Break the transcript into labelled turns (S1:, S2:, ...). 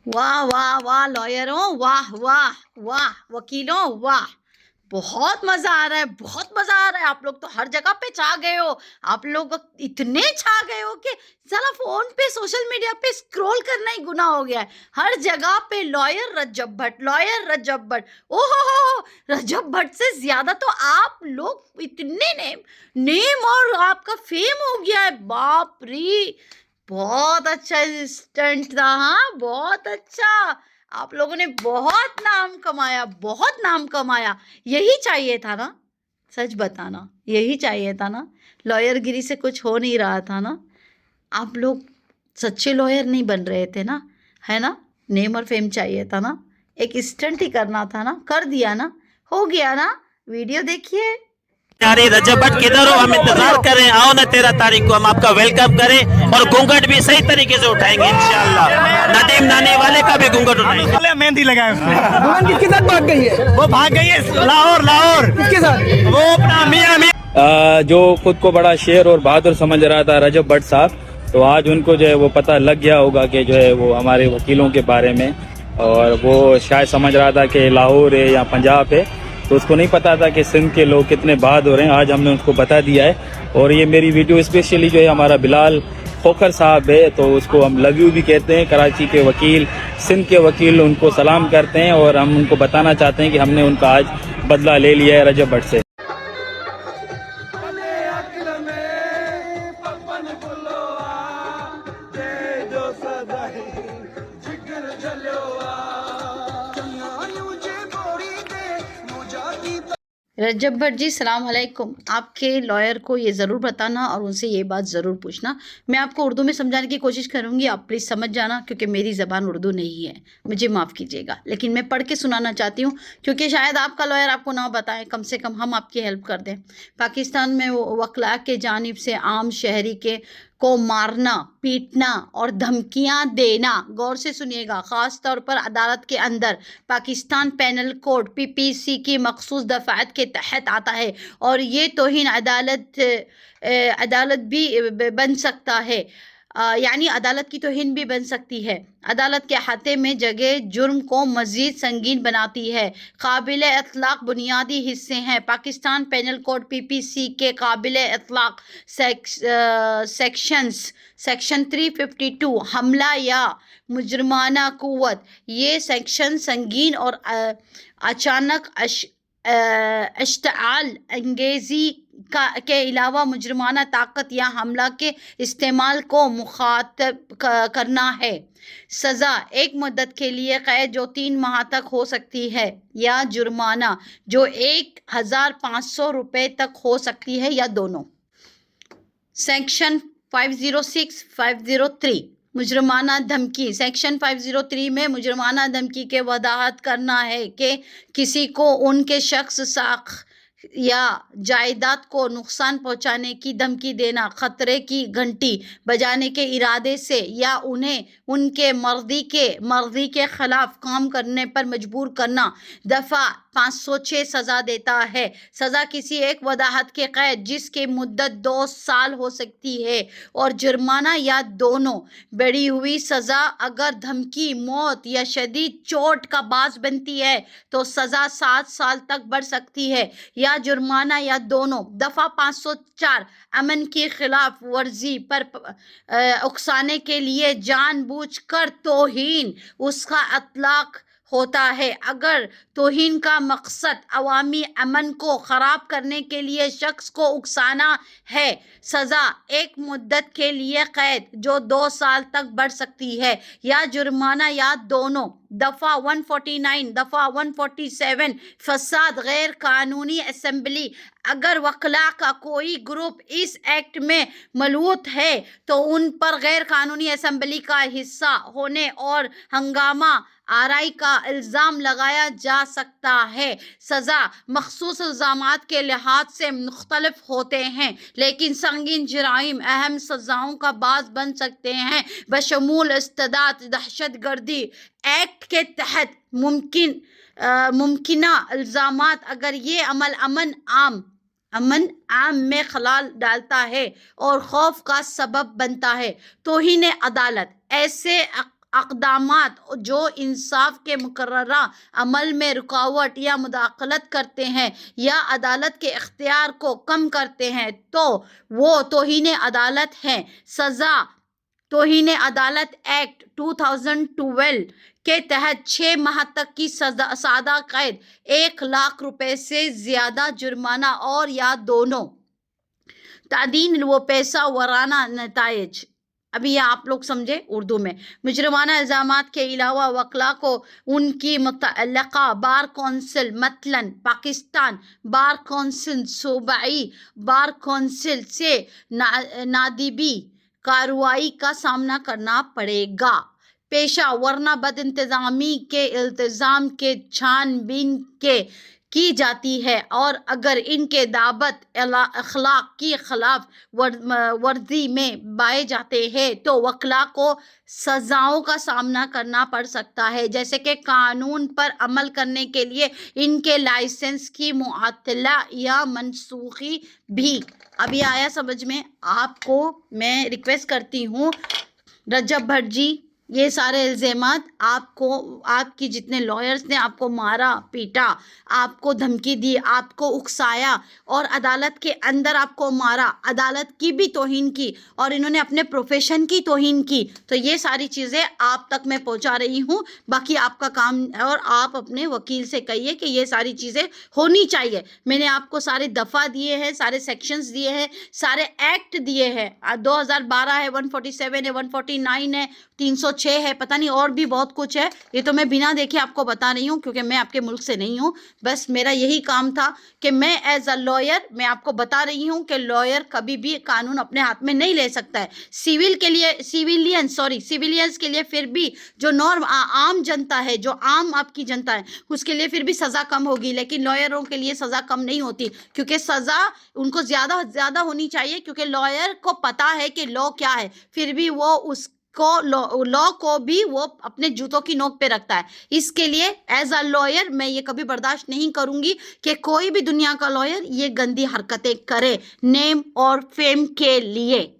S1: واہ واہ واہ لائروں، واہ واہ واہ وکیلوں، واہ بہت مزہ آ رہا ہے، بہت مزہ آ رہا ہے۔ آپ لوگ تو ہر جگہ پہ چھا گئے ہو، آپ لوگ اتنے چھا گئے ہو کہ ذرا فون پہ سوشل میڈیا پہ اسکرول کرنا ہی گناہ ہو گیا ہے۔ ہر جگہ پہ لائر رجب بھٹ، لائر رجب بھٹ، او ہو رجب بھٹ سے زیادہ تو آپ لوگ اتنے نیم اور آپ کا فیم ہو گیا ہے، باپ رے۔ بہت اچھا اسسٹنٹ تھا، ہاں بہت اچھا۔ آپ لوگوں نے بہت نام کمایا، بہت نام کمایا۔ یہی چاہیے تھا نا، سچ بتانا، یہی چاہیے تھا نا۔ لائر گری سے کچھ ہو نہیں رہا تھا نا۔ آپ لوگ سچے لائر نہیں بن رہے تھے نا، ہے نا۔ نیم اور فیم چاہیے تھا نا، ایک اسٹنٹ ہی کرنا تھا نا، کر دیا نا، ہو گیا نا۔ ویڈیو دیکھیے۔
S2: یاری رجب بھٹ کدھر ہو؟ ہم انتظار کر رہے ہیں، آؤ نا 13 تاریخ کو ہم آپ کا ویلکم کریں اور گھونگھٹ بھی صحیح طریقے سے اٹھائیں گے انشاءاللہ۔ ندیم نانے والے کا بھی گھونگھٹ اٹھائیں گے۔
S3: مہندی لگائے اس میں
S4: دلہن کس کے ساتھ بھاگ گئی ہے؟
S3: وہ بھاگ گئی ہے لاہور
S4: کس کے ساتھ؟
S3: وہ اپنا میاں
S5: جو خود کو بڑا شیر اور بہادر سمجھ رہا تھا رجب بھٹ صاحب، تو آج ان کو جو ہے وہ پتہ لگ گیا ہوگا کہ جو ہے وہ ہمارے وکیلوں کے بارے میں، اور وہ شاید سمجھ رہا تھا کہ لاہور ہے یا پنجاب ہے، تو اس کو نہیں پتا تھا کہ سندھ کے لوگ کتنے بہادر ہیں۔ آج ہم نے اس کو بتا دیا ہے، اور یہ میری ویڈیو اسپیشلی جو ہے ہمارا بلال کھوکھر صاحب ہے، تو اس کو ہم لو یو بھی کہتے ہیں، کراچی کے وکیل، سندھ کے وکیل، ان کو سلام کرتے ہیں، اور ہم ان کو بتانا چاہتے ہیں کہ ہم نے ان کا آج بدلہ لے لیا ہے رجب بھٹ سے۔
S1: رجب بھٹ جی السلام علیکم۔ آپ کے لائر کو یہ ضرور بتانا اور ان سے یہ بات ضرور پوچھنا۔ میں آپ کو اردو میں سمجھانے کی کوشش کروں گی، آپ پلیز سمجھ جانا، کیونکہ میری زبان اردو نہیں ہے، مجھے معاف کیجیے گا، لیکن میں پڑھ کے سنانا چاہتی ہوں، کیونکہ شاید آپ کا لائر آپ کو نہ بتائیں، کم سے کم ہم آپ کی ہیلپ کر دیں۔ پاکستان میں وکلاء کے جانب سے عام شہری کو مارنا، پیٹنا اور دھمکیاں دینا، غور سے سنیے گا، خاص طور پر عدالت کے اندر، پاکستان پینل کوڈ PPC کی مخصوص دفعات کے تحت آتا ہے، اور یہ توہین عدالت بھی بن سکتا ہے، یعنی عدالت کی توہین بھی بن سکتی ہے۔ عدالت کے احاطے میں جگہ جرم کو مزید سنگین بناتی ہے۔ قابل اطلاق بنیادی حصے ہیں۔ پاکستان پینل کوڈ PPC کے قابل اطلاق سیکشن 352 حملہ یا مجرمانہ قوت، یہ سیکشن سنگین اور اچانک اشتعال انگیزی کے علاوہ مجرمانہ طاقت یا حملہ کے استعمال کو مخاطب کرنا ہے۔ سزا: ایک مدت کے لیے قید جو 3 ماہ تک ہو سکتی ہے، یا جرمانہ جو 1500 روپے تک ہو سکتی ہے، یا دونوں۔ سیکشن 506 503 مجرمانہ دھمکی۔ سیکشن 503 میں مجرمانہ دھمکی کے وضاحت کرنا ہے کہ کسی کو ان کے شخص، ساکھ یا جائیداد کو نقصان پہنچانے کی دھمکی دینا، خطرے کی گھنٹی بجانے کے ارادے سے، یا انہیں ان کے مرضی کے خلاف کام کرنے پر مجبور کرنا۔ دفعہ 506 سزا دیتا ہے۔ سزا: کسی ایک وضاحت کے قید جس کی مدت 2 سال ہو سکتی ہے، اور جرمانہ، یا دونوں۔ بڑھی ہوئی سزا: اگر دھمکی موت یا شدید چوٹ کا باعث بنتی ہے تو سزا 7 سال تک بڑھ سکتی ہے، یا جرمانہ، یا دونوں۔ دفعہ 504 امن کی خلاف ورزی پر اکسانے کے لیے جان بوجھ کر توہین، اس کا اطلاق ہوتا ہے اگر توہین کا مقصد عوامی امن کو خراب کرنے کے لیے شخص کو اکسانا ہے۔ سزا: ایک مدت کے لیے قید جو 2 سال تک بڑھ سکتی ہے، یا جرمانہ، یا دونوں۔ دفعہ 149 دفعہ 147 فساد غیر قانونی اسمبلی: اگر وکلاء کا کوئی گروپ اس ایکٹ میں ملوث ہے تو ان پر غیر قانونی اسمبلی کا حصہ ہونے اور ہنگامہ آرائی کا الزام لگایا جا سکتا ہے۔ سزا: مخصوص الزامات کے لحاظ سے مختلف ہوتے ہیں، لیکن سنگین جرائم اہم سزاؤں کا باعث بن سکتے ہیں، بشمول استرداد دہشت گردی ایکٹ کے تحت ممکنہ الزامات اگر یہ عمل امن عام میں خلل ڈالتا ہے اور خوف کا سبب بنتا ہے۔ توہین عدالت: ایسے اقدامات جو انصاف کے مقررہ عمل میں رکاوٹ یا مداخلت کرتے ہیں یا عدالت کے اختیار کو کم کرتے ہیں تو وہ توہین عدالت ہیں۔ سزا توہین عدالت ایکٹ 2012 کے تحت 6 ماہ تک کی سادہ قید، 1 لاکھ روپے سے زیادہ جرمانہ اور یا دونوں۔ تعدین و پیشہ ورانہ نتائج، ابھی یہ آپ لوگ سمجھے اردو میں۔ مجرمانہ الزامات کے علاوہ وکلاء کو ان کی متعلقہ بار کونسل مثلاً پاکستان بار کونسل، صوبائی بار کونسل سے نادبی کارروائی کا سامنا کرنا پڑے گا۔ پیشہ ورانہ بد انتظامی کے الزام کے چھان بین کی جاتی ہے اور اگر ان کے ضابط اخلاق کی خلاف ورزی میں پائے جاتے ہیں تو وکلاء کو سزاؤں کا سامنا کرنا پڑ سکتا ہے، جیسے کہ قانون پر عمل کرنے کے لیے ان کے لائسنس کی معطلی یا منسوخی بھی۔ ابھی آیا سمجھ میں آپ کو؟ میں ریکویسٹ کرتی ہوں رجب بھٹ جی، یہ سارے الزامات آپ کو، آپ کی جتنے لائرز نے آپ کو مارا پیٹا، آپ کو دھمکی دی، آپ کو اکسایا اور عدالت کے اندر آپ کو مارا، عدالت کی بھی توہین کی اور انہوں نے اپنے پروفیشن کی توہین کی، تو یہ ساری چیزیں آپ تک میں پہنچا رہی ہوں۔ باقی آپ کا کام، اور آپ اپنے وکیل سے کہیے کہ یہ ساری چیزیں ہونی چاہیے۔ میں نے آپ کو سارے دفعہ دیے ہیں، سارے سیکشنز دیے ہیں، سارے ایکٹ دیے ہیں، 2012 ہے، 147 ہے، 149 ہے، 306 ہے، پتہ نہیں اور بھی بہت کچھ ہے۔ یہ تو میں بنا دیکھے آپ کو بتا رہی ہوں کیونکہ میں آپ کے ملک سے نہیں ہوں، بس میرا یہی کام تھا کہ میں ایز اے لائر میں آپ کو بتا رہی ہوں کہ لائر کبھی بھی قانون اپنے ہاتھ میں نہیں لے سکتا ہے۔ سیویلینز کے لیے پھر بھی جو نارم عام جنتا ہے، جو عام آپ کی جنتا ہے، اس کے لیے پھر بھی سزا کم ہوگی، لیکن لائروں کے لیے سزا کم نہیں ہوتی کیونکہ سزا ان کو زیادہ ہونی چاہیے، کیونکہ لائر کو پتا ہے کہ لا کیا ہے، پھر بھی وہ اس کو لا کو بھی وہ اپنے جوتوں کی نوک پہ رکھتا ہے۔ اس کے لیے ایز اے لائر میں یہ کبھی برداشت نہیں کروں گی کہ کوئی بھی دنیا کا لائر یہ گندی حرکتیں کرے نیم اور فیم کے لیے۔